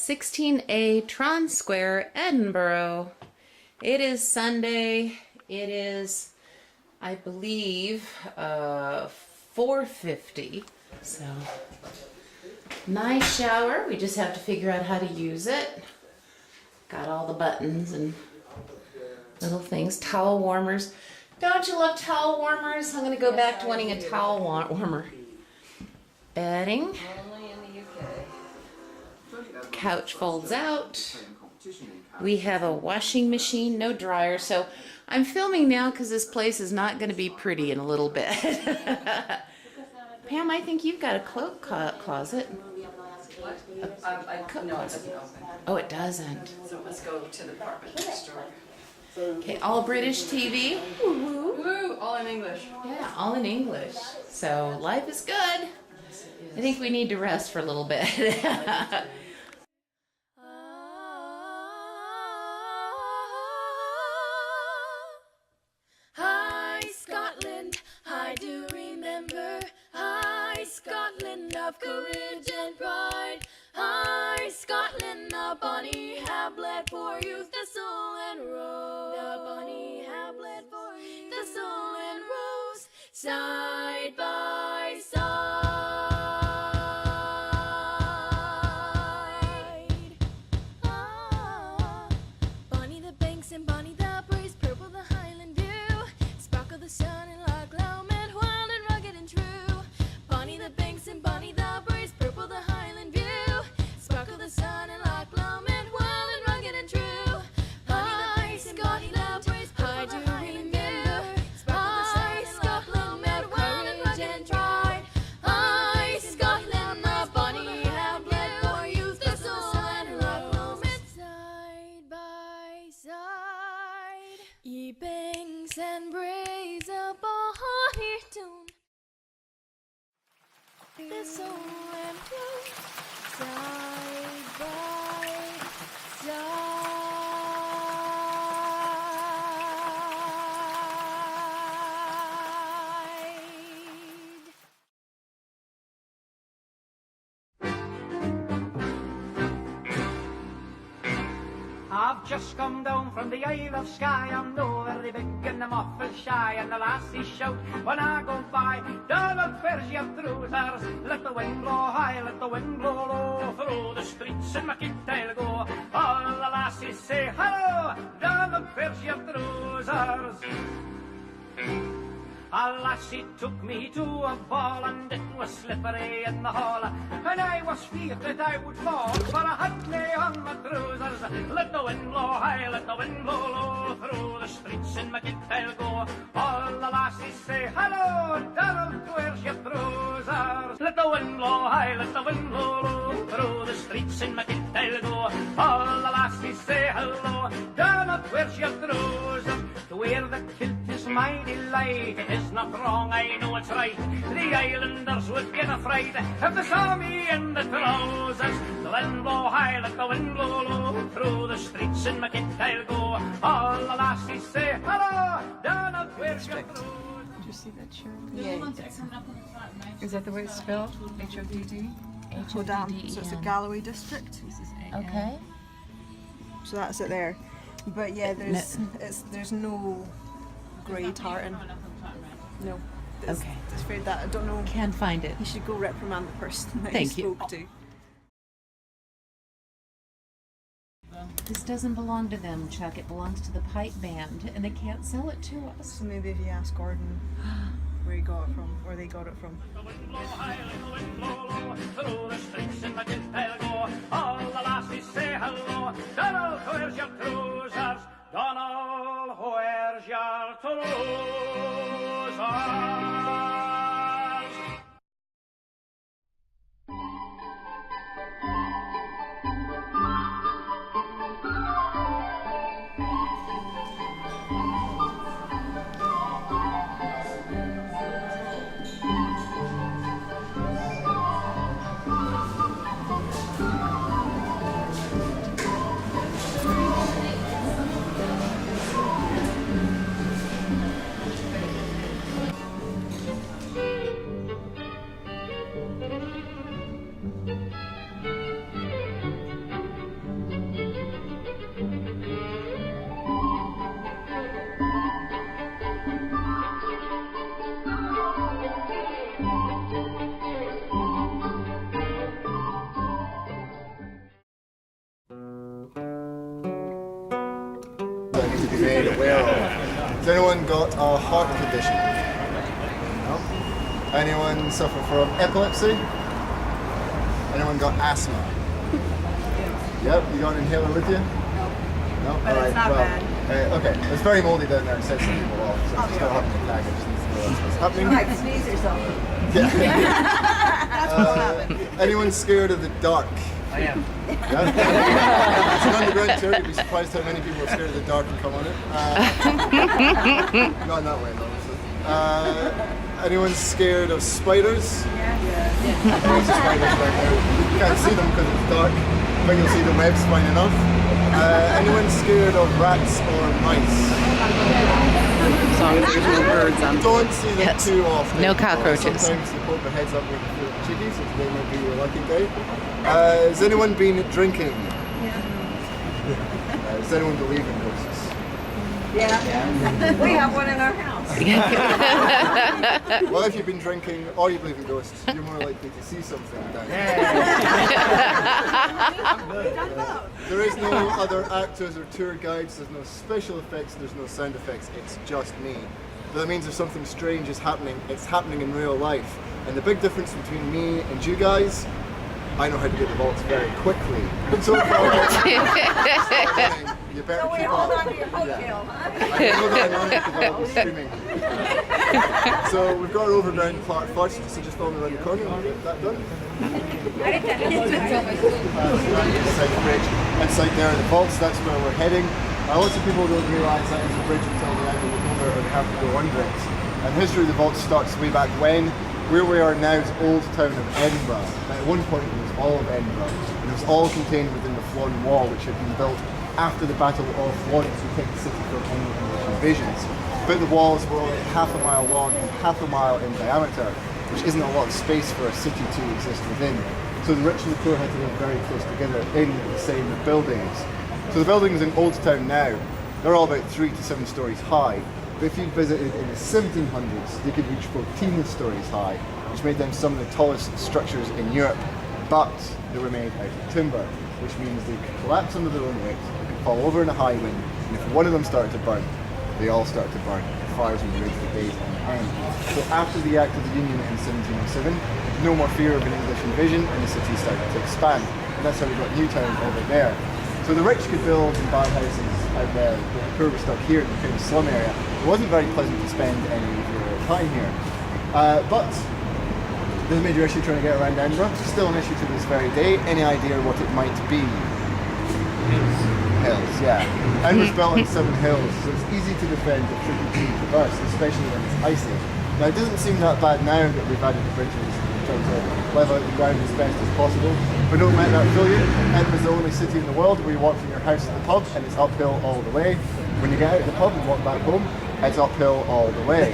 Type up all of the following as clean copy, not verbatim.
16A Tron Square, Edinburgh. It is Sunday. It is, I believe, 4:50. So, nice shower. We just have to figure out how to use it. Got all the buttons and little things. Towel warmers. Don't you love towel warmers? I'm going to go back to wanting a towel warmer. Bedding. Only in the UK. Couch folds out. We have a washing machine, no dryer. So I'm filming now because this place is not going to be pretty in a little bit. Pam, I think you've got a cloak closet. No, it doesn't open. Oh, it doesn't. So let's go to the department store. Okay, all British TV. Woo, all in English. Yeah, all in English. So life is good. I think we need to rest for a little bit. Hi, Scotland, I do remember. Hi, Scotland of courage and pride. Hi, Scotland, the bonny have bled for you, thistle and rose. The bonny have bled for you, thistle and rose, side by side. Ah, bonny the banks and bonny the breeze, purple the highland view, sparkle the sun and Loch Lomond, wild and rugged and true. Bonny the banks and bonny the breeze, purple the highland view, sparkle the sun and Loch Lomond, wild and rugged and true. Hi, Scotland, I do remember. Hi, Scotland, wild and rugged and tried. Hi, Scotland, the bonny have bled for you, thistle and Loch Lomond, side by side. Ye banks and braes a bonny tune, thistle and rose, side by side. I've just come down from the Isle of Skye. I'm no very big and I'm awful shy, and the lassies shout when I go by, Donald, where's your trousers? Let the wind blow high, let the wind blow low, through the streets in my kit I'll go. All the lassies say hello, Donald, where's your trousers? A lassie took me to a ball, and it was slippery in the hall, and I was feared that I would fall, for I had me on my trousers. Let the wind blow high, let the wind blow low, through the streets in my kit I'll go. All the lassies say hello, Donald, where's your trousers? Let the wind blow high, let the wind blow low, through the streets in my kit I'll go. All the lassies say hello, Donald, where's your trousers? To wear the kilt is my delight, it is not wrong, I know it's right. The islanders would get afraid if they saw me in the trousers. The wind blow high, let the wind blow low, through the streets in my kit I'll go. All the lassies say hello, Donald, where's your trousers? Did you see that shirt? Yeah. Is that the way it's spelled? H-O-D-D? H-O-D-D-E-N. So it's the Galloway district. Okay. So that's it there. But yeah, there's no grey tartan. No. Okay. It's afraid that I don't know. Can't find it. You should go reprimand the person that Thank you you. spoke to. This doesn't belong to them, Chuck. It belongs to the pipe band, and they can't sell it to us. So maybe if you ask Gordon where he got it from, where they got it from. The wind blow high, let the wind blow low, through the streets in my kit I'll go. All the lassies say hello, Donald, where's your trousers? Donald, where's your trousers? need to be made aware of. Has anyone got a heart condition? No? Anyone suffer from epilepsy? Anyone got asthma? Yep, you got an inhaler with you? No? But it's not bad. Okay, it's very mouldy down there and sets some people off, so it's not happening attack, I just need to know that's what's happening. Like sneeze or something. Anyone scared of the dark? I am. Yeah? It's an underground tour, you'd be surprised how many people are scared of the dark and come on it. Not in that way, obviously. Anyone scared of spiders? Yeah. There's spiders down there. You can't see them because it's dark, but you'll see the webs fine enough. Anyone scared of rats or mice? As long as there's no birds on. Don't see them Yes. too often. No cockroaches. Sometimes they poke their heads up with the cheeky, so today might be your lucky day. Has anyone been drinking? Does anyone believe in ghosts? Yeah. We have one in our house. Well, if you've been drinking or you believe in ghosts, you're more likely to see something down There is no other actors or tour guides, there's no special effects, there's no sound effects, it's just me. But that means if something strange is happening, it's happening in real life. And the big difference between me and you guys, I know how to get the vaults very quickly. So if you better So we keep hold up. on to your hotel, huh? I know that I know because I'll be screaming. So we've got our overground part first, so just follow me around the corner and we'll get that done. Inside the bridge, inside there are the vaults, that's where we're heading. Lots of people don't realise that is the bridge until they either look over or they have to go under it. And the history of the vault starts way back when. Where we are now is old town of Edinburgh. At one point it was all of Edinburgh. And it was all contained within the Flodden Wall, which had been built after the Battle of Flodden to protect the city from any English invasions. But the walls were only half a mile long and half a mile in diameter, which isn't a lot of space for a city to exist within. So the rich and the poor had to live very close together in the same buildings. So the buildings in Old Town now, they're all about 3 to 7 stories high. But if you visited in the 1700s, they could reach 14 stories high, which made them some of the tallest structures in Europe. But they were made out of timber, which means they could collapse under their own weight, they could fall over in a high wind, and if one of them started to burn, they all started to burn. The fires would rage for days on end. So after the Act of the Union in 1707, no more fear of an English invasion, and the city started to expand. And that's how we got Newtown over there. So the rich could build and buy houses out there, but the poor were stuck here in the kind of slum area. It wasn't very pleasant to spend any of your time here. But there's a major issue trying to get around Edinburgh. It's still an issue to this very day. Any idea what it might be? Hills, yeah. Edinburgh's built on 7 hills, so it's easy to defend but tricky to traverse, especially when it's icy. Now it doesn't seem that bad now that we've added the bridges and tried to level out the ground as best as possible. But don't let that fool you. Edinburgh's the only city in the world where you walk from your house to the pub and it's uphill all the way. When you get out of the pub and walk back home, it's uphill all the way.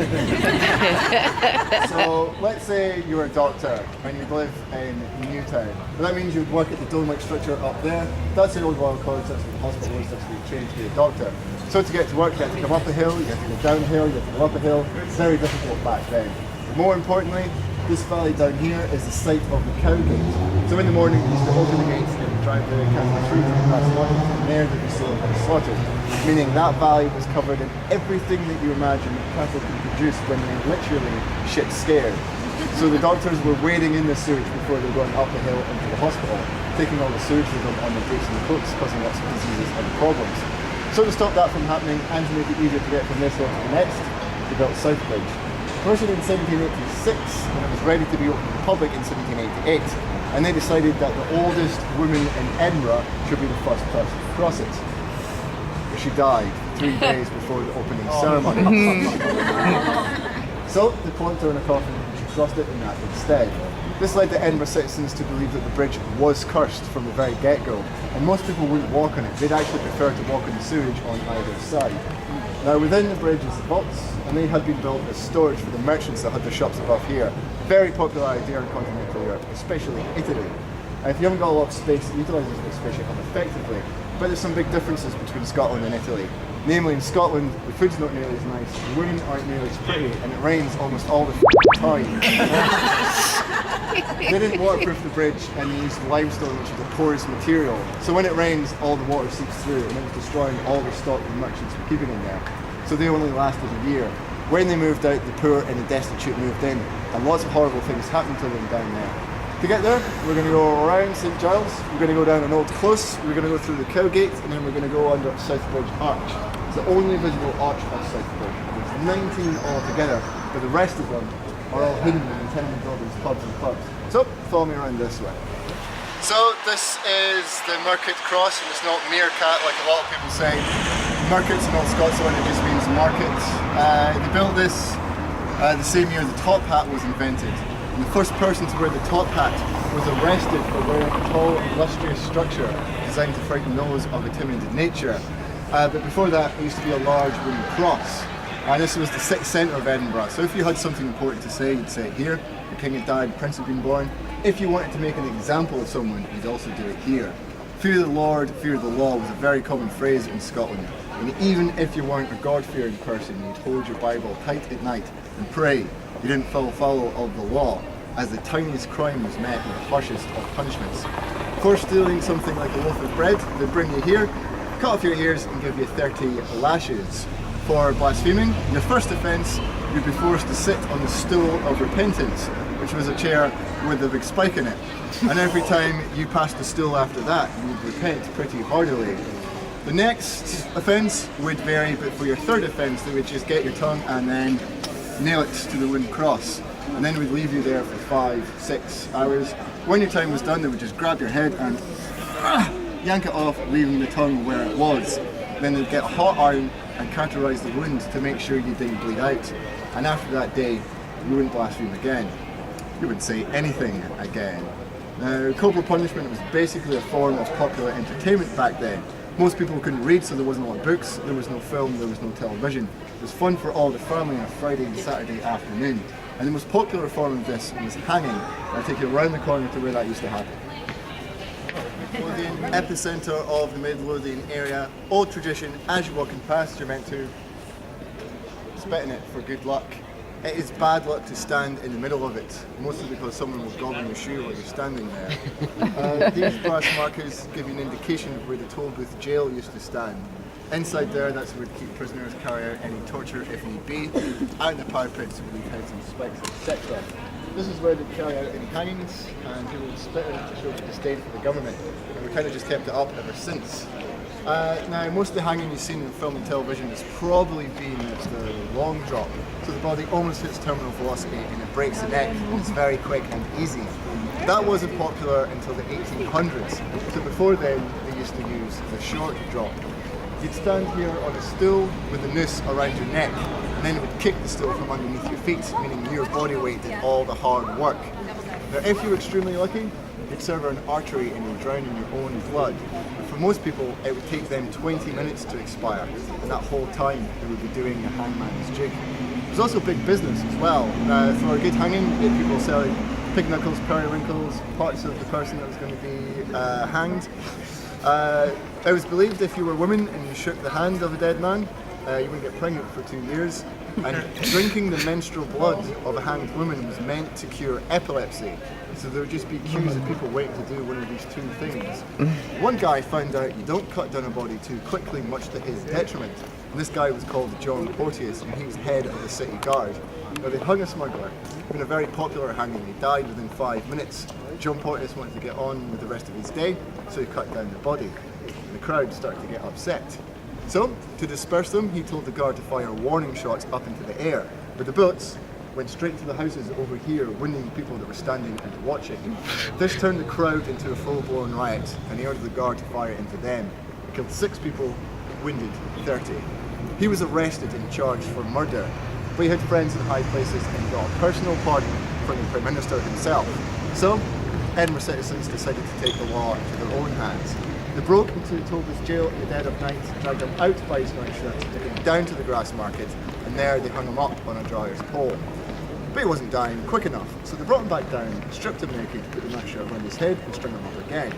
So let's say you're a doctor and you live in Newtown. Well, that means you'd work at the dome-like structure up there. That's the old Royal College, that's what the hospital was, that's where you trained to be a doctor. So to get to work, you had to come up a hill, you had to go down a hill, you had to go up a hill. It's very difficult back then. But more importantly, this valley down here is the site of the cowgate. So in the morning, you used to open the gates and drive the cows through to the grass lodge, and there they'd be sold and slaughtered. Meaning that valley was covered in everything that you imagine that cattle can produce when they're literally shit scared. So the doctors were wading in the sewage before they were going up the hill into the hospital, taking all the sewage with them on their boots and the coats, causing lots of diseases and problems. So to stop that from happening and to make it easier to get from this hill to the next, they built South Bridge. Commissioned in 1786, and it was ready to be opened to the public in 1788. And they decided that the oldest woman in Edinburgh should be the first person to cross it. But she died 3 days before the opening ceremony. So they plunked her in a coffin and she crossed it in that instead. This led the Edinburgh citizens to believe that the bridge was cursed from the very get-go, and most people wouldn't walk on it. They'd actually prefer to walk on the sewage on either side. Now within the bridge is the vaults, and they had been built as storage for the merchants that had their shops above here. Very popular idea in continental Europe, especially Italy. And if you haven't got a lot of space, it utilises the space effectively. But there's some big differences between Scotland and Italy. Namely, in Scotland, the food's not nearly as nice, the women aren't nearly as pretty, and it rains almost all the time. They didn't waterproof the bridge and they used limestone, which is a porous material. So when it rains, all the water seeps through and it was destroying all the stock the merchants were keeping in there. So they only lasted a year. When they moved out, the poor and the destitute moved in, and lots of horrible things happened to them down there. To get there, we're going to go around St Giles, we're going to go down an old close, we're going to go through the Cowgate, and then we're going to go under Southbridge Arch. It's the only visible arch of Southbridge. There's 19 altogether, but the rest of them are all hidden in tenement buildings, pubs and clubs. So, follow me around this way. So this is the Market Cross, and it's not Meerkat like a lot of people say. Market's in Old Scotland, it just means market. They built this the same year the top hat was invented. And the first person to wear the top hat was arrested for wearing a tall, illustrious structure designed to frighten those of a timid nature. But before that, it used to be a large wooden cross. And this was the centre of Edinburgh. So if you had something important to say, you'd say it here. The king had died, the prince had been born. If you wanted to make an example of someone, you'd also do it here. Fear the Lord, fear the law was a very common phrase in Scotland. And even if you weren't a God-fearing person, you'd hold your Bible tight at night and pray you didn't fall foul of the law, as the tiniest crime was met with the harshest of punishments. For stealing something like a loaf of bread, they'd bring you here, cut off your ears and give you 30 lashes. For blaspheming, your first offence, you'd be forced to sit on the stool of repentance, which was a chair with a big spike in it. And every time you passed the stool after that, you'd repent pretty heartily. The next offence would vary, but for your third offence, they would just get your tongue and then nail it to the wooden cross. And then we'd leave you there for 5-6 hours. When your time was done, they would just grab your head and yank it off, leaving the tongue where it was. Then they'd get a hot iron and cauterise the wound to make sure you didn't bleed out. And after that day, you wouldn't blaspheme again. You wouldn't say anything again. Now, corporal punishment was basically a form of popular entertainment back then. Most people couldn't read, so there wasn't a lot of books, there was no film, there was no television. It was fun for all the family on a Friday and Saturday afternoon. And the most popular form of this was hanging. I'll take you around the corner to where that used to happen. Midlothian, epicentre of the Midlothian area. Old tradition, as you're walking past, you're meant to spit in it for good luck. It is bad luck to stand in the middle of it, mostly because someone will gobble your shoe while you're standing there. These brass markers give you an indication of where the toll booth jail used to stand. Inside there, that's where they keep prisoners, carry out any torture if need be. Out in the parapets, we leave heads and spikes, etc. This is where they carry out any hangings, and people would spit in it to show disdain for the government. And we kind of just kept it up ever since. Now, most of the hanging you've seen in film and television has probably been the long drop. So the body almost hits terminal velocity and it breaks the neck, and it's very quick and easy. That wasn't popular until the 1800s. So before then, they used to use the short drop. You'd stand here on a stool with a noose around your neck, and then it would kick the stool from underneath your feet, meaning your body weight did all the hard work. Now, if you were extremely lucky, you'd sever an artery and you'd drown in your own blood. But for most people, it would take them 20 minutes to expire, and that whole time they would be doing the hangman's jig. There's also big business as well. For a good hanging, you get people selling pig knuckles, periwinkles, parts of the person that was going to be hanged. It was believed if you were a woman and you shook the hand of a dead man, you wouldn't get pregnant for 2 years. And drinking the menstrual blood of a hanged woman was meant to cure epilepsy. So there would just be queues of people waiting to do one of these two things. One guy found out you don't cut down a body too quickly, much to his detriment. And this guy was called John Porteous, and he was head of the city guard. Now they hung a smuggler. In a very popular hanging, he died within 5 minutes. John Porteous wanted to get on with the rest of his day, so he cut down the body. And the crowd started to get upset. So, to disperse them, he told the guard to fire warning shots up into the air. But the bullets went straight to the houses over here, wounding the people that were standing and watching. This turned the crowd into a full-blown riot, and he ordered the guard to fire into them. He killed 6 people, wounded 30. He was arrested and charged for murder, but he had friends in high places and he got a personal pardon from the Prime Minister himself. So, Edinburgh citizens decided to take the law into their own hands. They broke into Tollbooth jail in the dead of night, dragged him out by his night shirt, took him down to the grass market, and there they hung him up on a dryer's pole. But he wasn't dying quick enough, so they brought him back down, stripped him naked, put the night shirt around his head, and strung him up again.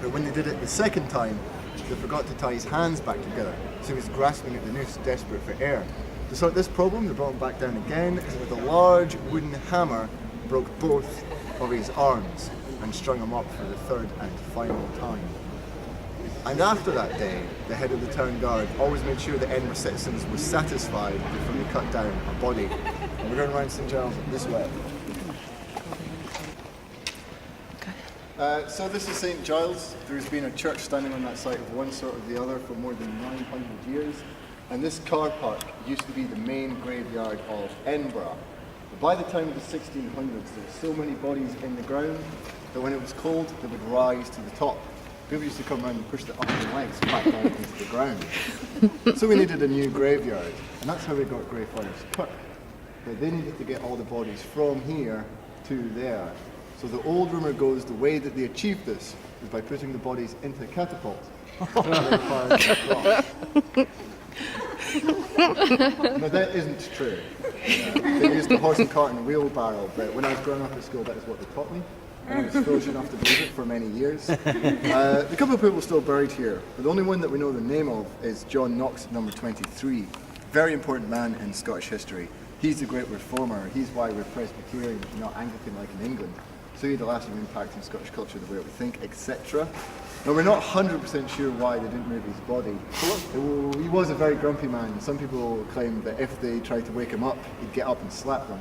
But when they did it the second time, they forgot to tie his hands back together, so he was grasping at the noose, desperate for air. To sort this problem, they brought him back down again, and with a large wooden hammer, broke both of his arms and strung him up for the third and final time. And after that day, the head of the town guard always made sure that Edinburgh citizens were satisfied before they cut down a body. And we're going around St Giles this way. So this is St Giles. There's been a church standing on that site of one sort or the other for more than 900 years. And this car park used to be the main graveyard of Edinburgh. But by the time of the 1600s, there were so many bodies in the ground that when it was cold, they would rise to the top. People used to come around and push the arms and legs back down into the ground. So we needed a new graveyard, and that's how we got Greyfriars Kirk. But they needed to get all the bodies from here to there. So the old rumour goes the way that they achieved this is by putting the bodies into catapults. No, that isn't true. They used a horse and cart and a wheelbarrow, but when I was growing up at school, that is what they taught me. And I was foolish enough to believe it for many years. A couple of people still buried here, but the only one that we know the name of is John Knox, number 23. Very important man in Scottish history. He's the great reformer. He's why we're Presbyterian, not Anglican like in England. So he had a lasting impact in Scottish culture, the way we think, etc. Now, we're not 100% sure why they didn't move his body. He was a very grumpy man. Some people claim that if they tried to wake him up, he'd get up and slap them.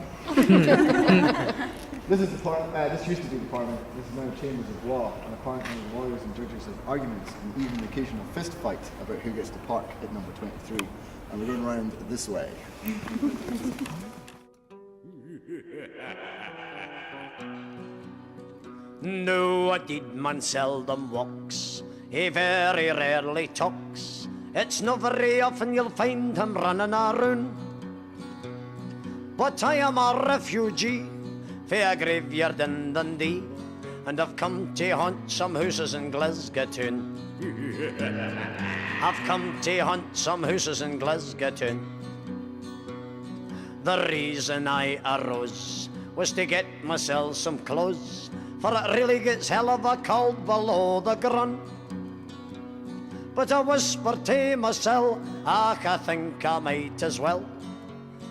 This used to be the Parliament. This is now Chambers of Law, and apparently lawyers and judges have arguments and even an occasional fist fight about who gets to park at number 23. And we're going around this way. No, a dead man seldom walks, he very rarely talks. It's not very often you'll find him running around. But I am a refugee for a graveyard in Dundee, and I've come to haunt some houses in Glasgow town. I've come to haunt some houses in Glasgow town. The reason I arose was to get myself some clothes, for it really gets hell of a cold below the ground. But I whispered to myself, I think I might as well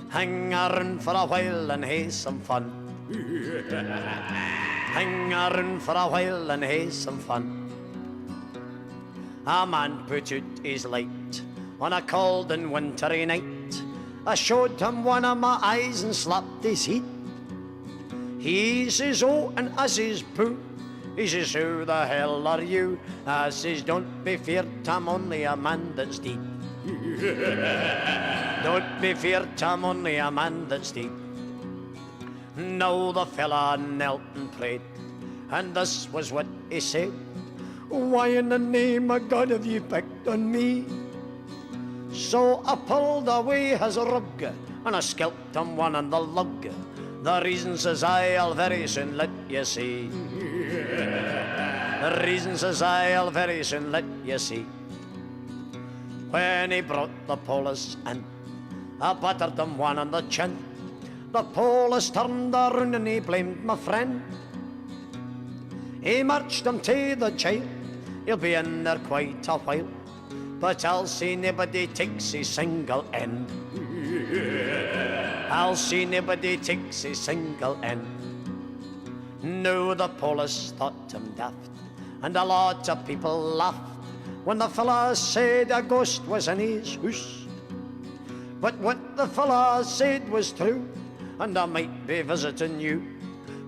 hang around for a while and have some fun. Hang around for a while and have some fun. A man put out his light on a cold and wintry night. I showed him one of my eyes and slapped his head. He says, oh, and I says, pooh. He says, who the hell are you? I says, don't be feared, I'm only a man that's dead. Don't be feared, I'm only a man that's dead. Now the fella knelt and prayed, and this was what he said. Why in the name of God have you picked on me? So I pulled away his rug, and I scalped him one on the lug. The reason, says I'll very soon let you see. The reason, says I'll very soon let you see. When he brought the police in, I battered him one on the chin. The police turned around and he blamed my friend. He marched him to the jail. He'll be in there quite a while, but I'll see nobody takes a single end. I'll see nobody takes a single end. Now the police thought him daft, and a lot of people laughed when the fella said a ghost was in his house. But what the fella said was true, and I might be visiting you.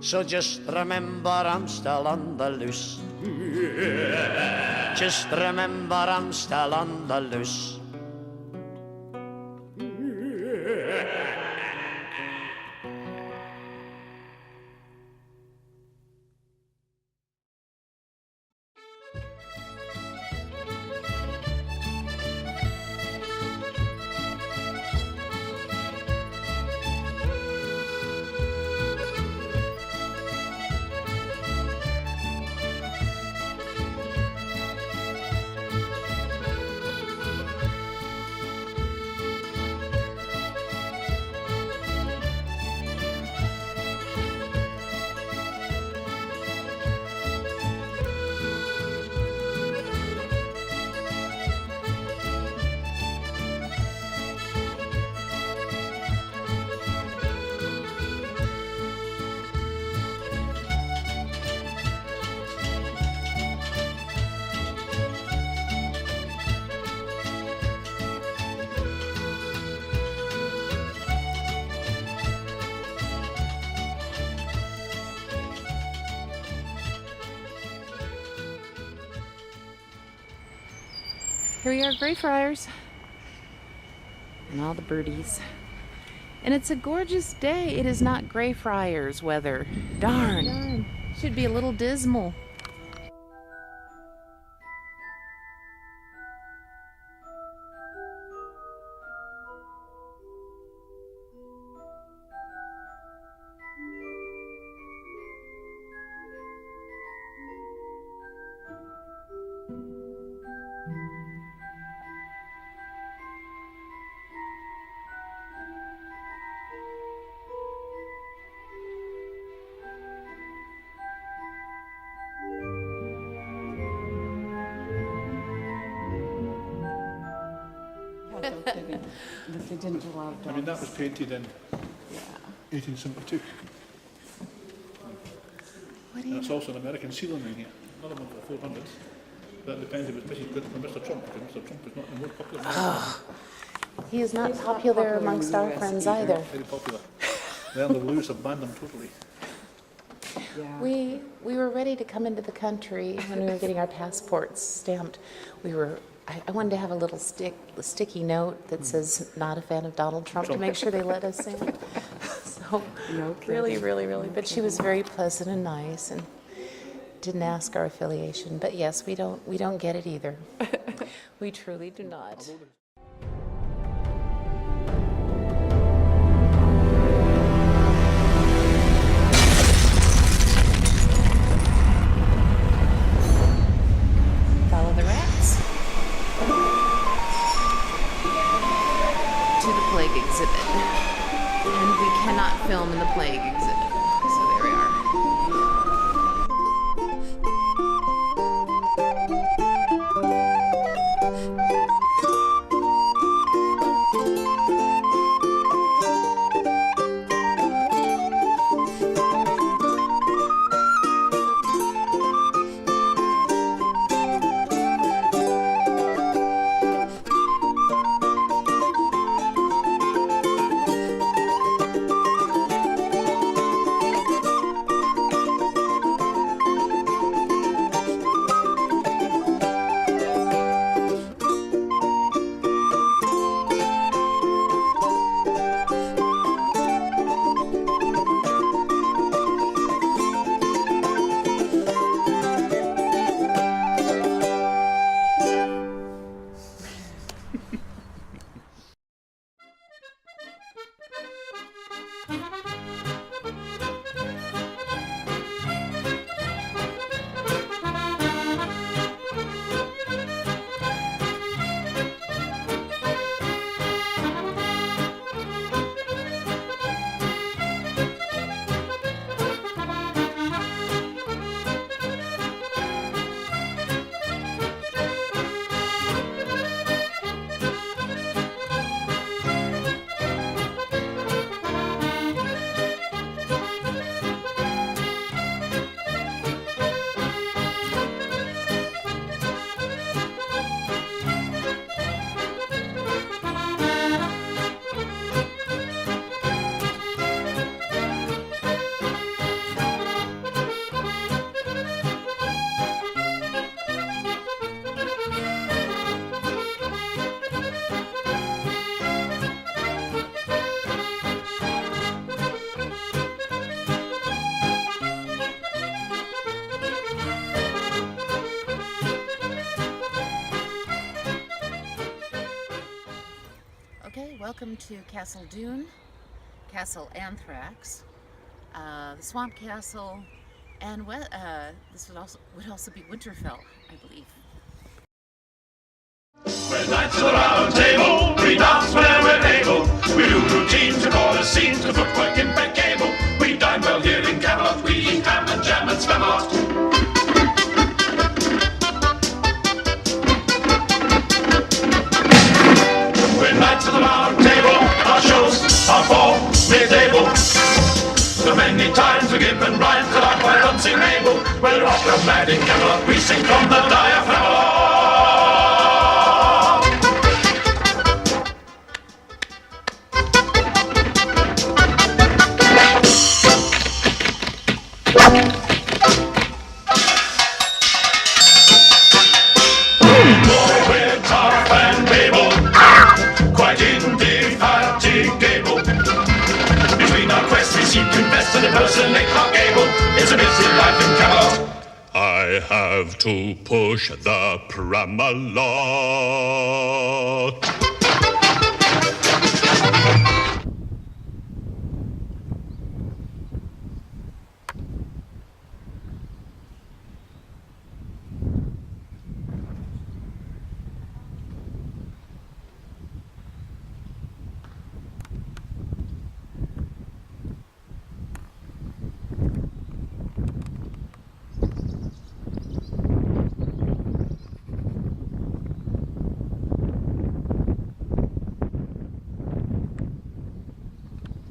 So just remember I'm still on the loose. Just remember I'm still on the loose. Here we are, Greyfriars. And all the birdies. And it's a gorgeous day. It is not Greyfriars weather. Darn. Should be a little dismal. That they didn't allow dogs. I mean, that was painted in 1872. And it's also an American ceiling in here. Another one for the 400s. That depends if it's good for Mr. Trump, because Mr. Trump is not the most popular man. He is not popular amongst our friends either. Very popular. Well, the Blues have banned them totally. Yeah. We were ready to come into the country when we were getting our passports stamped. I wanted to have a little sticky note that says "Not a fan of Donald Trump" to make sure they let us in. So No really, kidding. really, really. But she was very pleasant and nice, and didn't ask our affiliation. But yes, we don't get it either. We truly do not. Follow the rats to the plague exhibit. And we cannot film in the plague exhibit. So there we are. Okay, welcome to Castle Dune, Castle Anthrax, the Swamp Castle, and this would also be Winterfell, I believe. We're knights of the round table, we dance where we're able. We do routines to call a scene to footwork impeccable. We dine well here in Camelot, we eat ham and jam and spam a lot. We're knights of the round table, our shows are for mid-able. So many times we give and rhyme till our quite dancing able. We're opera mad in Camelot, we sing from the diaphragm. We're tough I have to push the pram a lot.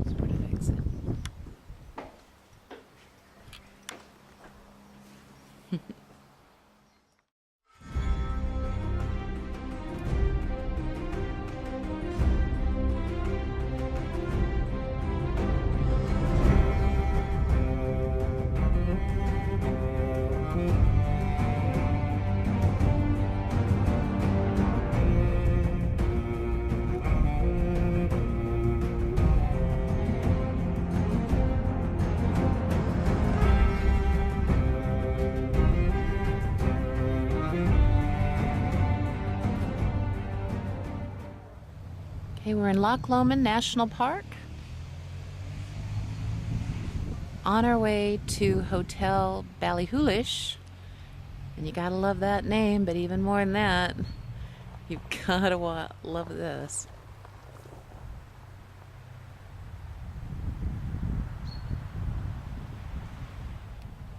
Sort of exit. Okay, we're in Loch Lomond National Park. On our way to Hotel Ballyhoolish. And you gotta love that name, but even more than that, you gotta love this.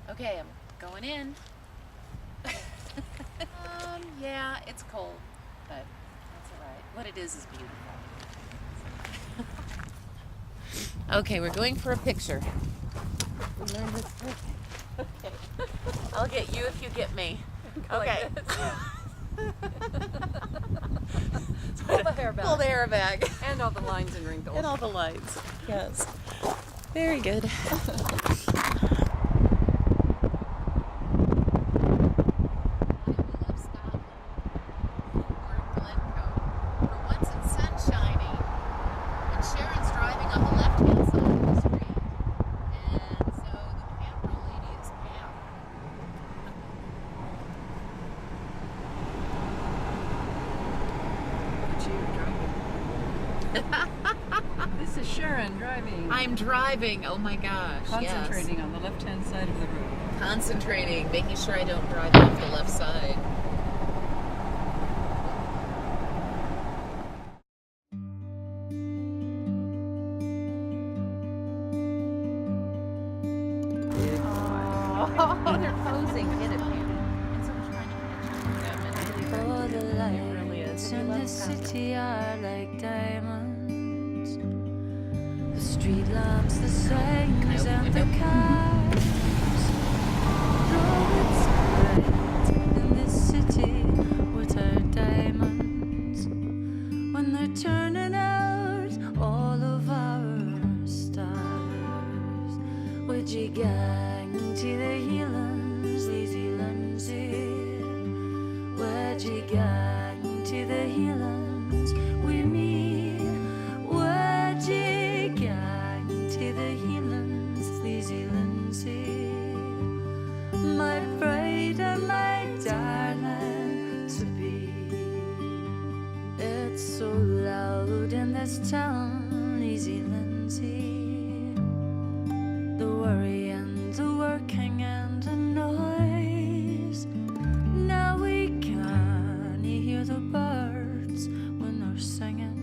Okay, I'm going in. Yeah, it's cold, but that's alright. What it is beautiful. Okay, we're going for a picture. Okay. I'll get you if you get me. Okay. Pull the hair back. Pull the hair back. And all the lines and wrinkles. And all the lines. Yes. Very good. This is Sharon driving. I'm driving. Oh my gosh. Concentrating on the left-hand side of the road. Concentrating, making sure I don't drive off the left side. Oh, they're posing. Get it, For the lights in the city are like diamonds. The street lamps, the signs, and the cars. Though it's bright in this city, what are diamonds? When they're turning out all of our stars. Would you gang to the healings, Lazy Lindsay? Would you gang to the healings with me? Would you gang to the healings, Lazy Lindsay? My bride and my darling to be. It's so loud in this town, Lazy Lindsay. The worry and the working and the noise. Now we can hear the birds when they're singing,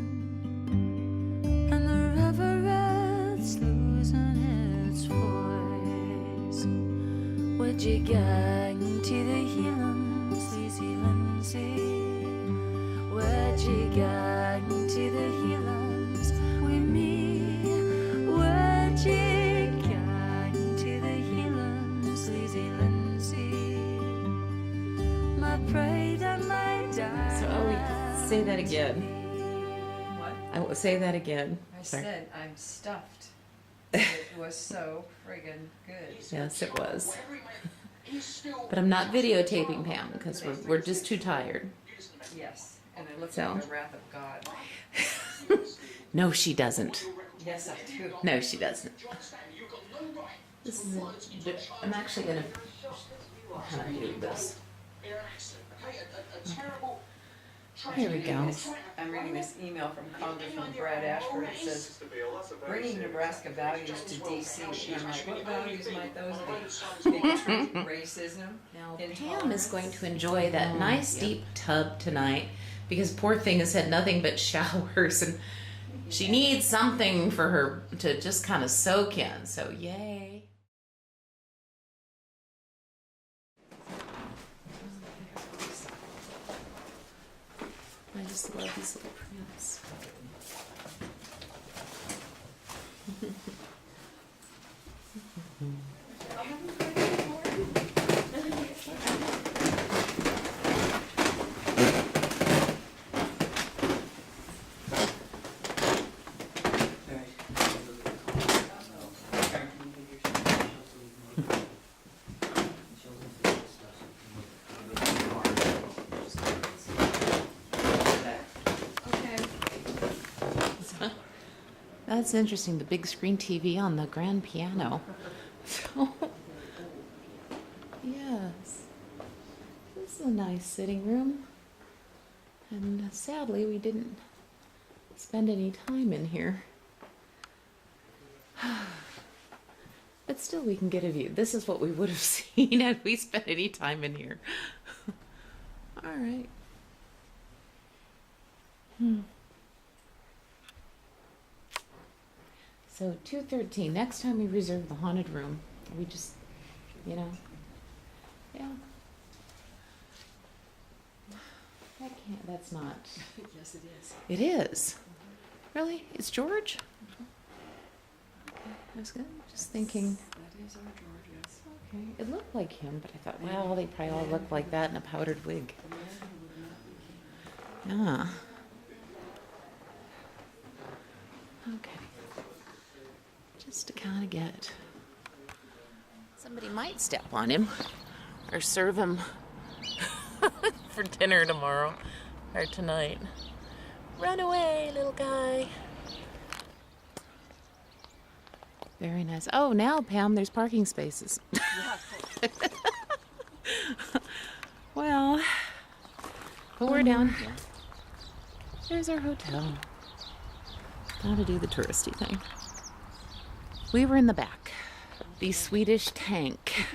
and the river it's losing its voice. Would you gang to the healings, Lazy Lindsay? Would you gang to the healings with me? Would you gang to the healings, Lazy Lindsay? My pride and my darling. So, say that again. What? I will say that again. I Sorry. said I'm stuffed. It was so friggin' good. Yes, it was. But I'm not videotaping Pam because we're just too tired. Yes, and it looks So. like the wrath of God. No, she doesn't. Yes, I do. No, she doesn't. This is I'm actually gonna how to do this. Here we go. I'm reading this email from Congressman Brad Ashford. It says, bringing Nebraska values to DC. And I'm like, what values might those be? Bigotry, racism, Now, Pam intolerance. is going to enjoy that nice deep tub tonight because poor thing has had nothing but showers and she needs something for her to just kind of soak in. So, yay. I just love these little prints. That's interesting, the big screen TV on the grand piano. So, yes, this is a nice sitting room. And sadly, we didn't spend any time in here. But still, we can get a view. This is what we would have seen had we spent any time in here. All right. So 2:13. Next time we reserve the haunted room, we just, you know, yeah. That can't. That's not. Yes, it is. It is. Really? It's George? Okay. I was just thinking. That is our George, yes. Okay. It looked like him, but I thought, well, they probably all look like that in a powdered wig. Yeah. Okay. Just to kind of get. Somebody might step on him or serve him for dinner tomorrow or tonight. Run away, little guy. Very nice. Oh, now, Pam, there's parking spaces. Well, but we're down here. There's our hotel. Now to do the touristy thing. We were in the back, the Swedish tank.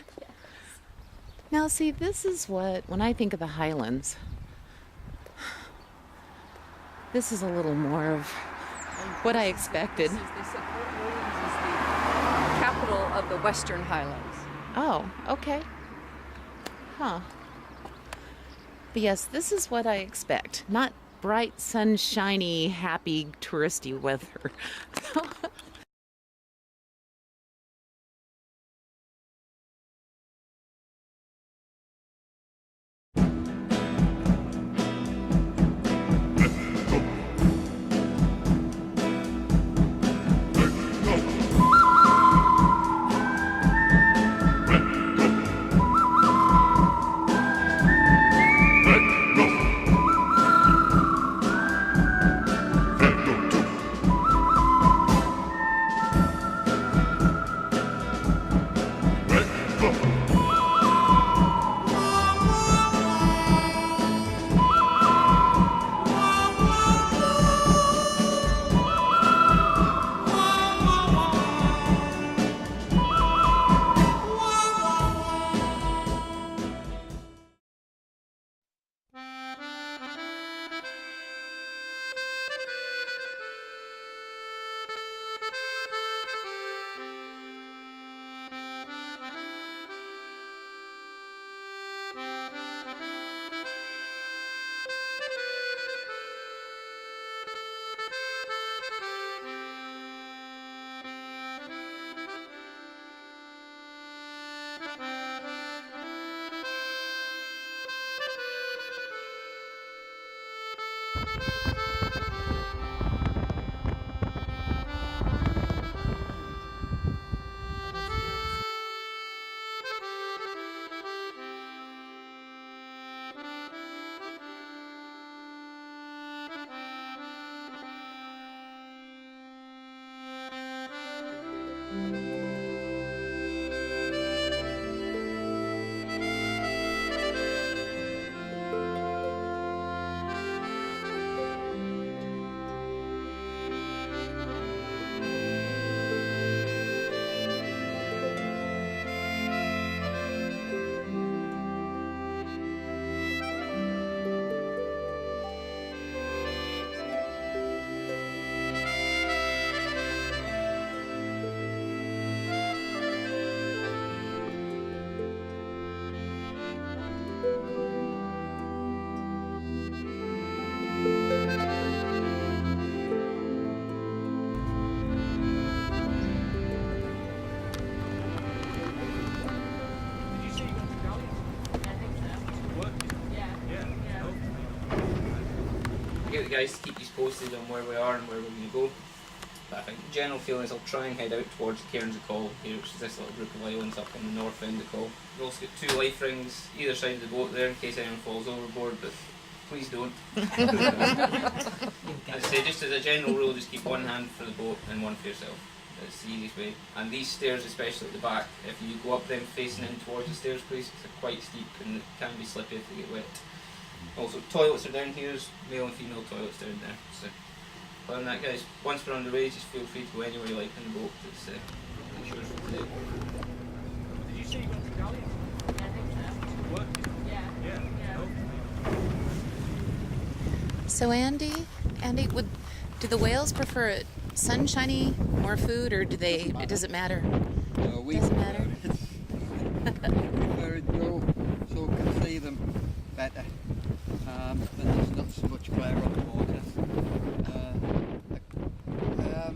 Now see, this is what, when I think of the Highlands, this is a little more of what I expected. They said Fort Williams is the capital of the Western Highlands. Oh, okay. Huh. But yes, this is what I expect. Not bright, sunshiny, happy, touristy weather. get the guys to keep you posted on where we are and where we're going to go. But I think the general feeling is I'll try and head out towards Cairns of Call here, which is this little group of islands up on the north end of Call. We've also got 2 life rings either side of the boat there in case anyone falls overboard, but please don't. As I say, just as a general rule, just keep one hand for the boat and one for yourself. That's the easiest way. And these stairs, especially at the back, if you go up them facing in towards the stairs place, they're quite steep and it can be slippy if they get wet. Also, toilets are down here, there's male and female toilets down there. So, other than that, guys, once we're underway, just feel free to go anywhere you like in the boat. It's yours for today. Did you say you went to Gallia? Yeah, I think so. What? Yeah. Yeah. No. So Andy, do the whales prefer sunshiny, more food, or do they? Does it matter? No, we Doesn't matter. prefer it low so we can see them better. Then there's not so much glare on the water.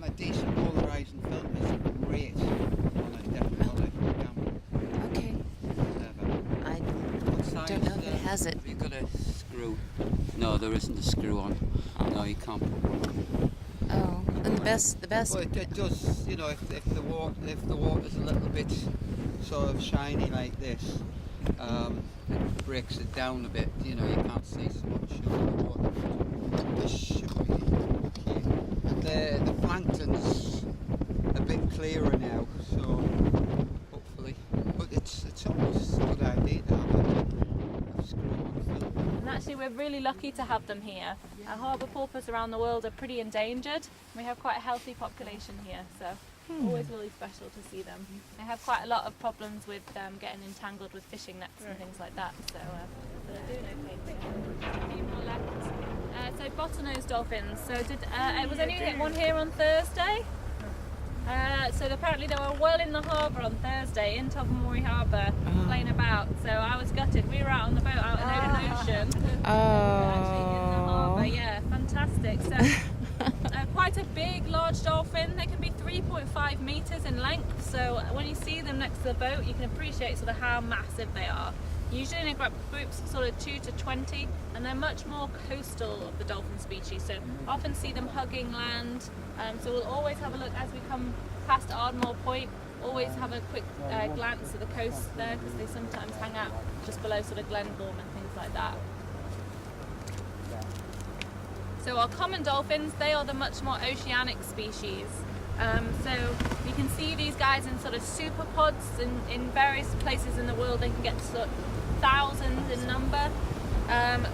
A decent polarising film is great on a definitely camera. Okay. I don't know if it has it. Have you got a screw? No, there isn't a screw on. No, you can't put one on. Oh, and the best. Well, it does, you know, if the water's a little bit sort of shiny like this, it breaks it down a bit. You know, you can't see so much of the water. This should be okay. And the plankton's a bit clearer now, so hopefully. But it's always a good idea to have a screw on film. And actually we're really lucky to have them here. Our harbour porpoise around the world are pretty endangered. We have quite a healthy population here, so always really special to see them. They have quite a lot of problems with getting entangled with fishing nets and things like that, so they're doing okay. A few more left. So bottlenose dolphins. So was anyone here on Thursday? So apparently they were well in the harbour on Thursday, in Tobermory Harbour, playing about. So I was gutted. We were out on the boat out in the ocean. Actually in the harbour, yeah, fantastic. So quite a big, large dolphin. They can be 3.5 metres in length. So when you see them next to the boat, you can appreciate sort of how massive they are. Usually in groups of sort of 2 to 20, and they're much more coastal of the dolphin species, so often see them hugging land. So we'll always have a look as we come past Ardmore Point, always have a quick glance at the coast there, because they sometimes hang out just below sort of Glengorm and things like that. So our common dolphins, they are the much more oceanic species. So you can see these guys in sort of superpods in various places in the world. They can get to sort of thousands in number.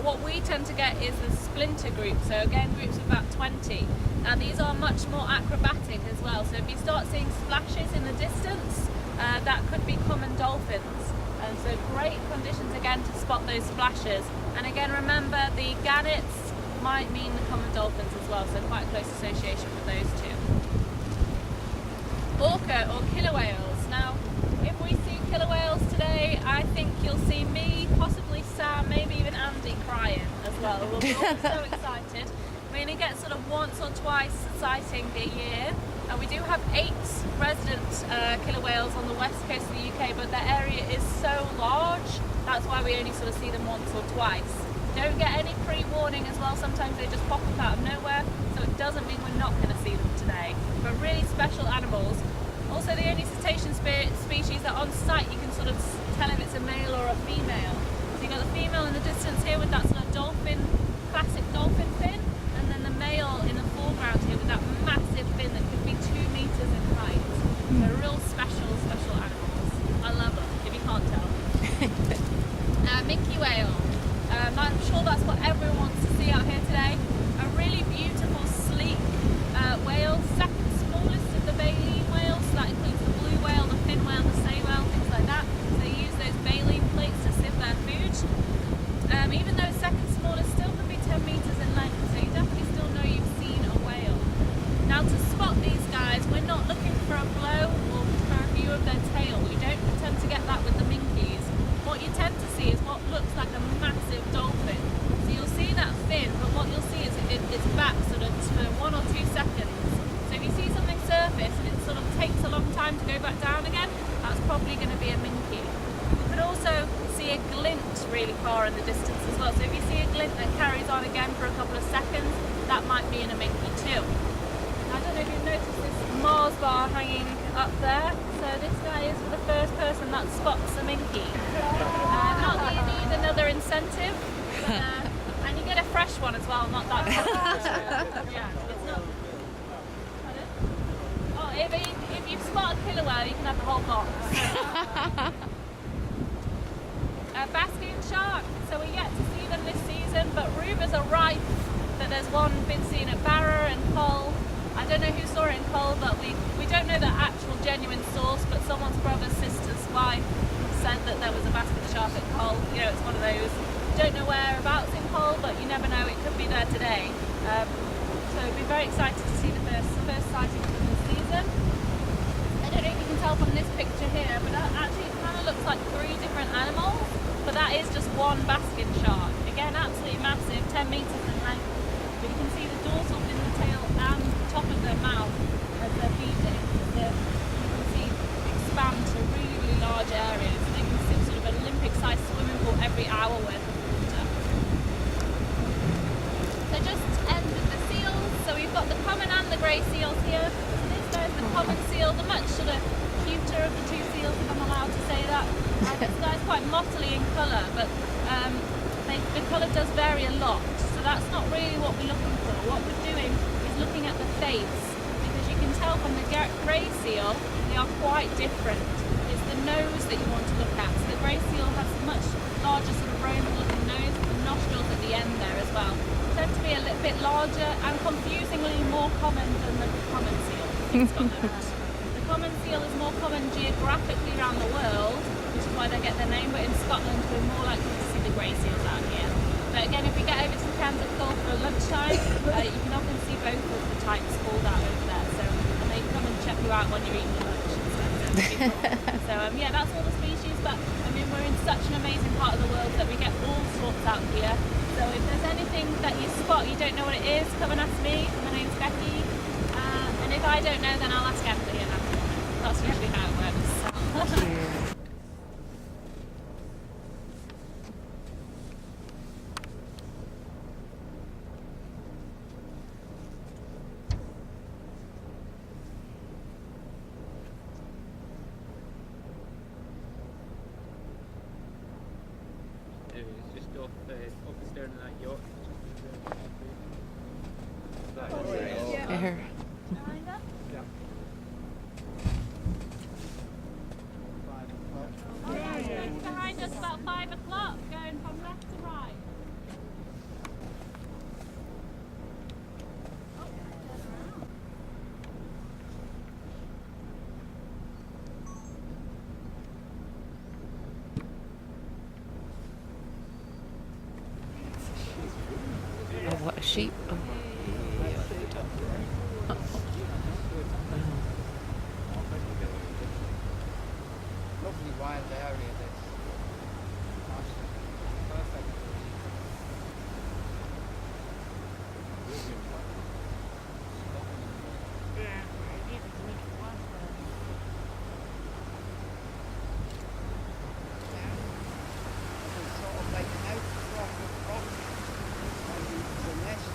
What we tend to get is the splinter group, so again groups of about 20. Now these are much more acrobatic as well, so if you start seeing splashes in the distance, that could be common dolphins. And so great conditions again to spot those splashes. And again remember the gannets might mean the common dolphins as well, so quite a close association with those two. Orca or killer whales. Now, if we see killer whales today, I think you'll see me, possibly Sam, maybe even Andy crying as well. We'll be all so excited. We only get sort of once or twice sighting a year. And we do have 8 resident killer whales on the west coast of the UK, but their area is so large, that's why we only sort of see them once or twice. Don't get any pre-warning as well, sometimes they just pop up out of nowhere, so it doesn't mean we're not going to see them today. But really special animals. Also the only cetacean species that on sight you can sort of tell if it's a male or a female. So you've got the female in the distance here with that sort of dolphin, classic dolphin fin, and then the male in the foreground here with that massive fin that could be 2 meters in height. They're real special animals. I love them, if you can't tell. Minke whale. I'm sure that's what everyone wants to see out here today. A really beautiful, sleek whale, second smallest of the baleen whales. So that includes the blue whale, the fin whale, the sei whale, things like that. They use those baleen plates to sieve their food. Even though second smallest, still can be 10 meters in length, so you definitely still know you've seen a whale. Now to spot these guys, we're not looking for a blow or for a view of their tail. We don't tend to get that with the minkies. What you tend to see is what looks like a massive dolphin. So you'll see that fin, but what you'll see is it's back sort of for 1 or 2 seconds. So if you see something surface and it sort of takes a long time to go back down again, that's probably going to be a minke. You could also see a glint really far in the distance as well. So if you see a glint that carries on again for a couple of seconds, that might be in a minke too. I don't know if you've noticed this Mars bar hanging up there. So this guy is the first person that spots a minke. Not that you need another incentive, but, and you get a fresh one as well, not that. Yeah, it's not. Oh, if you've spotted killer whale, you can have the whole box. Basking shark. So we get to see them this season, but rumours are rife that there's one been seen at Barra and Col. I don't know who saw it in Col, but we don't know the actual genuine source, but someone's brother's sister's wife said that there was a basking shark at Col. You know, it's one of those, don't know whereabouts in Col, but you never know, it could be there today. So we'd be very excited to see the first sighting of them this season. I don't know if you can tell from this picture here, but actually it kind of looks like 3 different animals, but that is just one basking shark. Again, absolutely massive, 10 metres in length. But you can see the dorsal fin, the tail, and the top of their mouth as they're feeding. You can see expand to really, really large areas. They can see sort of an Olympic-sized swimming pool every hour worth of water. So just to end with the seals. So we've got the common and the grey seals here. So this guy's the common seal, the much sort of cuter of the 2 seals, if I'm allowed to say that. This guy's quite mottly in colour, but the colour does vary a lot. So that's not really what we're looking for. What we're doing is looking at the face, because you can tell from the grey seal they are quite different. It's the nose that you want to look at. So the grey seal has a much larger sort of Roman looking nose, and nostrils at the end there as well. Tend to be a little bit larger and confusingly more common than the common seal in Scotland. The common seal is more common geographically around the world, which is why they get their name, but in Scotland we're more likely to see the grey seals out here. But again, if we get over to the Cairns of Col for lunchtime, you can often see both of the types called out over there. So, and they come and check you out when you're eating your lunch and stuff. So yeah, that's all the species. But I mean, we're in such an amazing part of the world that we get all sorts out here. So if there's anything that you spot, you don't know what it is, come and ask me. My name's Becky. And if I don't know, then I'll ask Emily, and that's usually how it works. Just off the stern of that yacht. There. Behind us about 5 o'clock, going from left to right. Oh, what a sheep. Oh. Lovely wild area this. Perfect. It's sort of like an outcrop of rock. The nest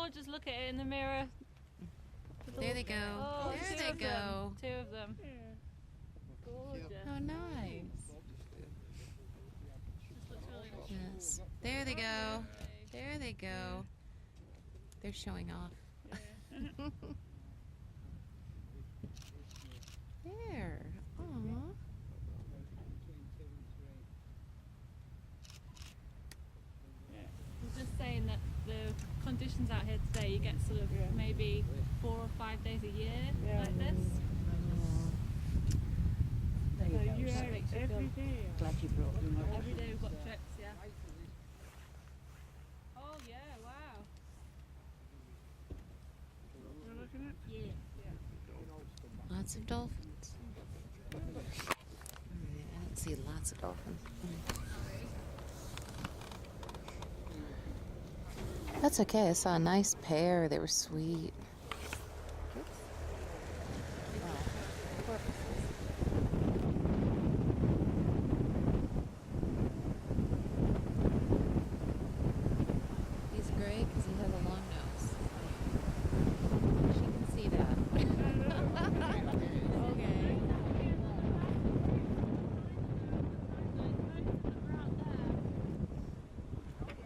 or just look at it in the mirror. There they go. Oh, There two they of go. them. Two of them. Gorgeous. Oh, nice. This looks really nice. Yes. There they go. There they go. They're showing off. There. Aww. I was just saying that the conditions out here today, you get sort of maybe 4 or 5 days a year like this. There you So go. you have every day. Glad you brought them up. Every day we've got trips, yeah. Oh yeah, wow. We're looking at? Yeah. Lots of dolphins. I didn't see lots of dolphins. That's okay. I saw a nice pair. They were sweet. He's great because he has a long nose. She can see that. Okay.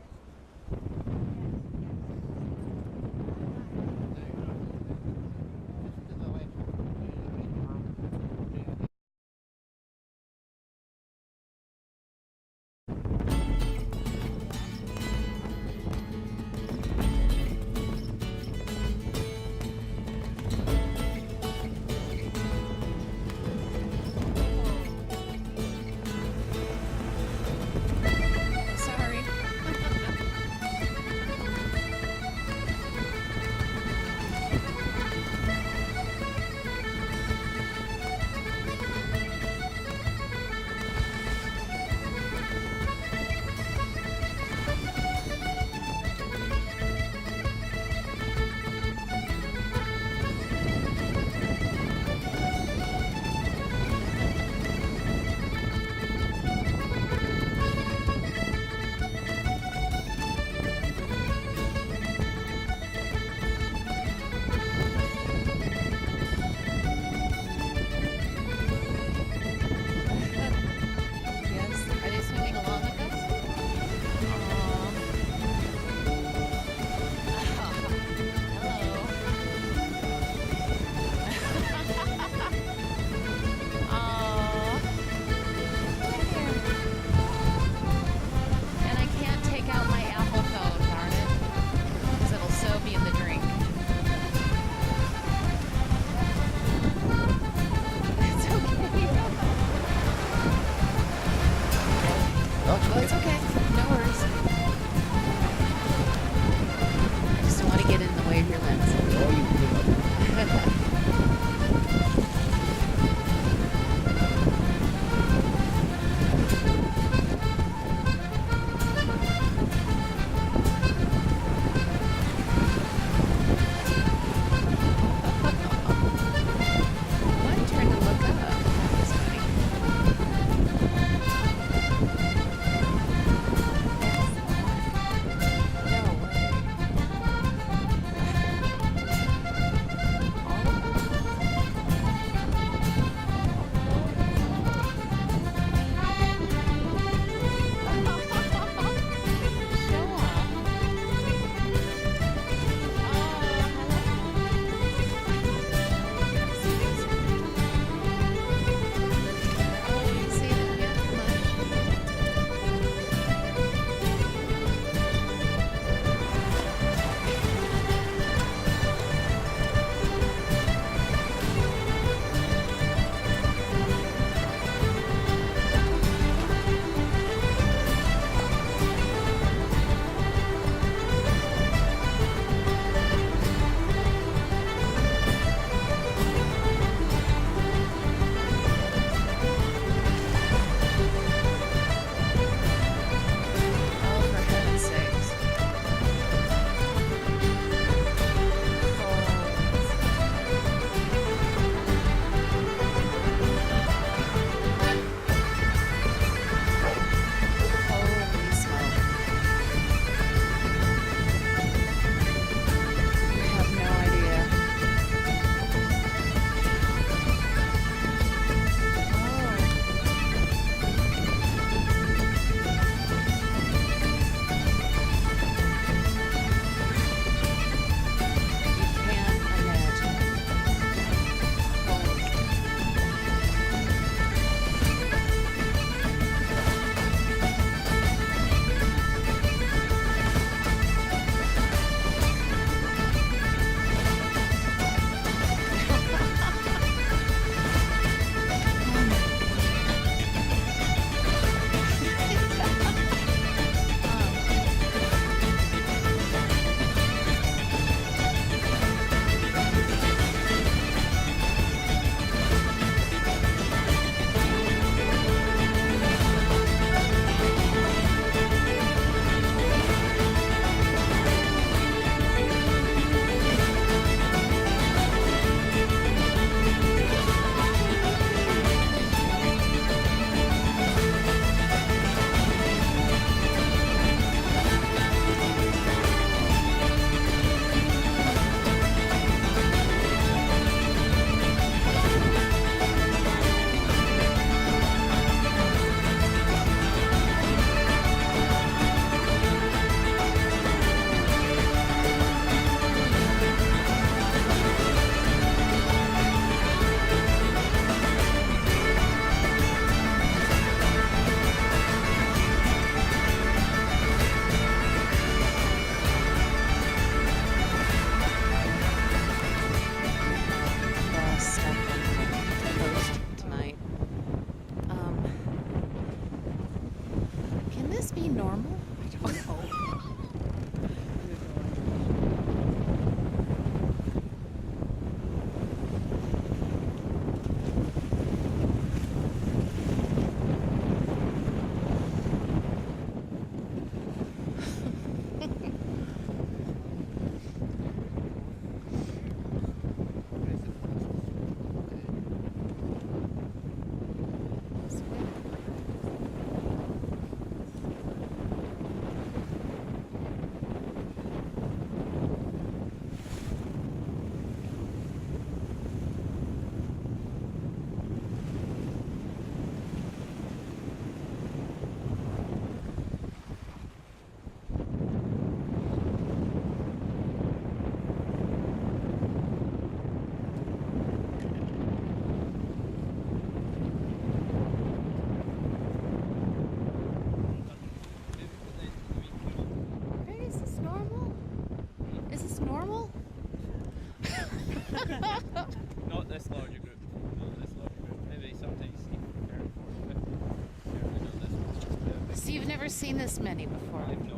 never seen this many before. I've not.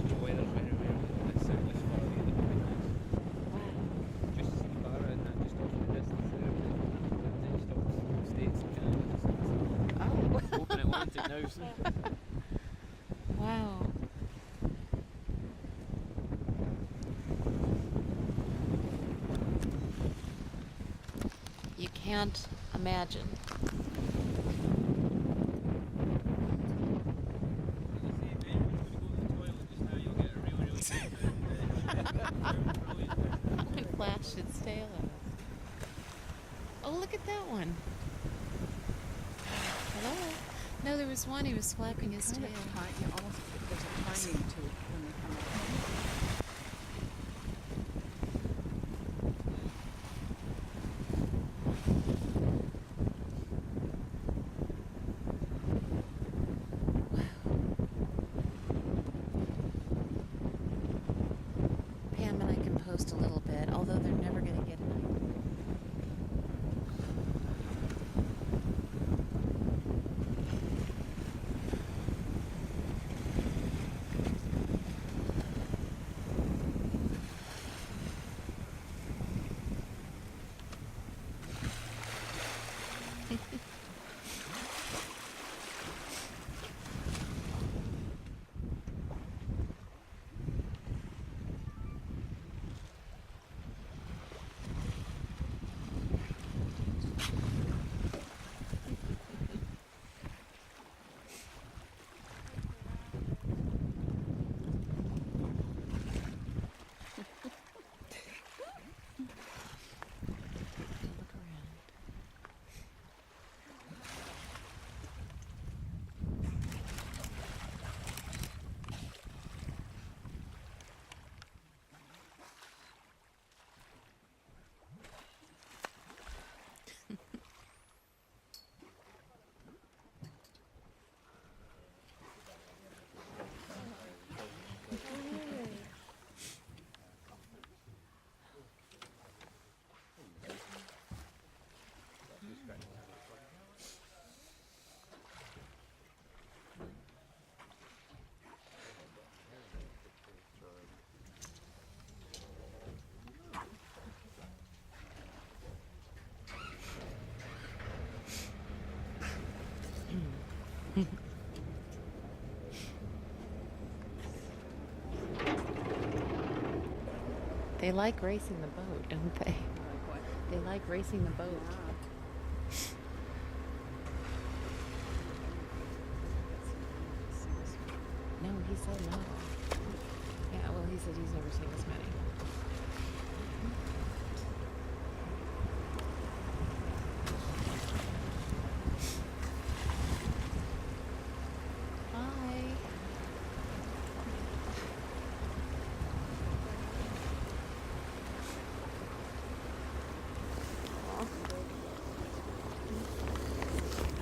The weather's very rare. It's certainly far away at the point. Just see the bar and that just off in the distance there. Next stop is the States and Canada. Hoping it wanted now. So. Wow. You can't imagine. It flashed its tail at us. Oh, look at that one. Hello? No, there was one, he was flapping his tail. You almost, there's a timing to it when they come out. Pam and I can post a little bit, although they're never going to get it. They like racing the boat, don't they? They like racing the boat. No, he said no. Yeah, well, he said he's never seen this many. Hi.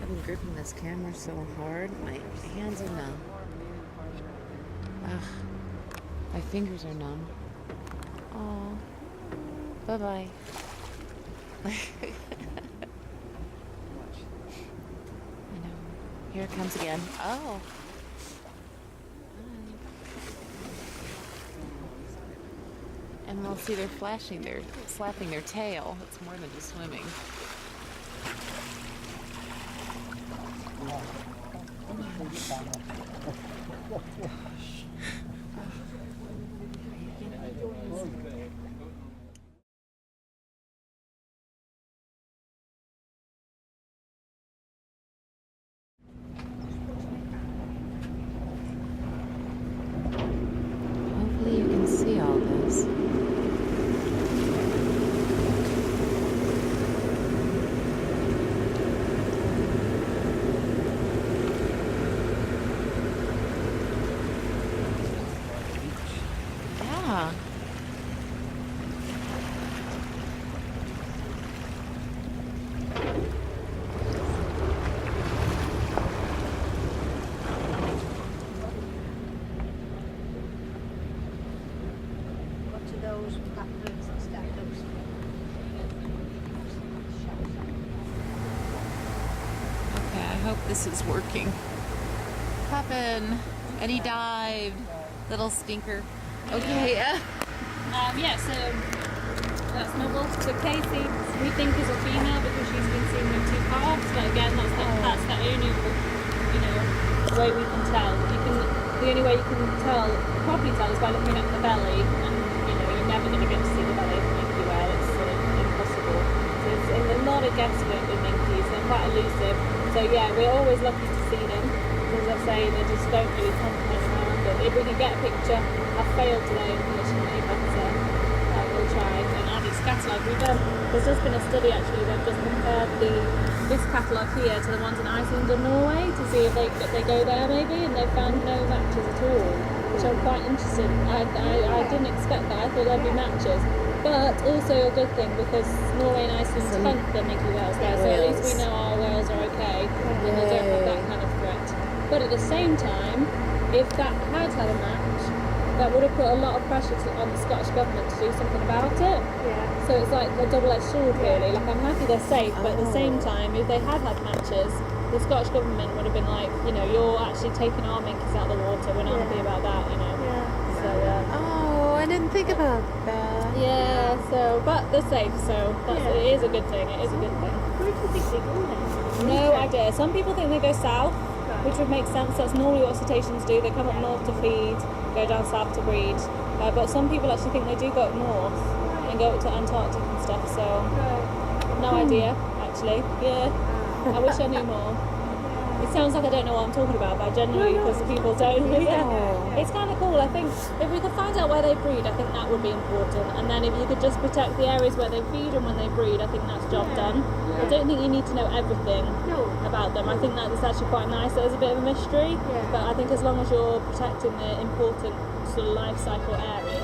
I've been gripping this camera so hard, my hands are numb. Ugh, my fingers are numb. Oh, bye-bye. I know. Here it comes again. Oh. Hi. And we'll see they're flashing, they're slapping their tail. It's more than just swimming. Hopefully you can see all this. this is working. Poppin'. And he dived. Little stinker. Okay, Yeah, so that's Nubble. So Casey, we think is a female because she's been seen with 2 calves, but again, that's the only, way we can tell. The only way you can probably tell is by looking at the belly, and you're never going to get to see the belly of a minke whale. It's sort of impossible. So it's a lot of guesswork with minkies. They're quite elusive. So yeah, we're always lucky to see them. As I say, they just don't really come around. And if we can get a picture, I've failed today, unfortunately, but we'll try and add its catalogue. There's just been a study actually. They've just compared this catalogue here to the ones in Iceland and Norway to see if they go there maybe, and they found no matches at all, which I'm quite interested. I didn't expect that. I thought there'd be matches, but also a good thing because Norway and Iceland hunt the minke whales there, so at least we know our whales are okay and they don't have that kind of threat. But at the same time, if that had a match, that would have put a lot of pressure on the Scottish government to do something about it. Yeah. So it's like a double-edged sword, really. Like, I'm happy they're safe, but at the same time, if they had matches, the Scottish government would have been like, you're actually taking our minkies out of the water. We're not happy about that, Yeah. So, oh, I didn't think about that. Yeah. So, but they're safe, so it is a good thing. It is a good thing. Where do you think they go then? No idea. Some people think they go south, which would make sense. That's normally what cetaceans do. They come up north to feed, go down south to breed. But some people actually think they do go up north and go up to Antarctic and stuff. So no idea, actually. Yeah, I wish I knew more. It sounds like I don't know what I'm talking about, but genuinely, because people don't. It's kind of cool. I think if we could find out where they breed, I think that would be important. And then if you could just protect the areas where they feed and when they breed, I think that's job done. I don't think you need to know everything about them. I think that is actually quite nice. There's a bit of a mystery, but I think as long as you're protecting the important sort of life cycle areas,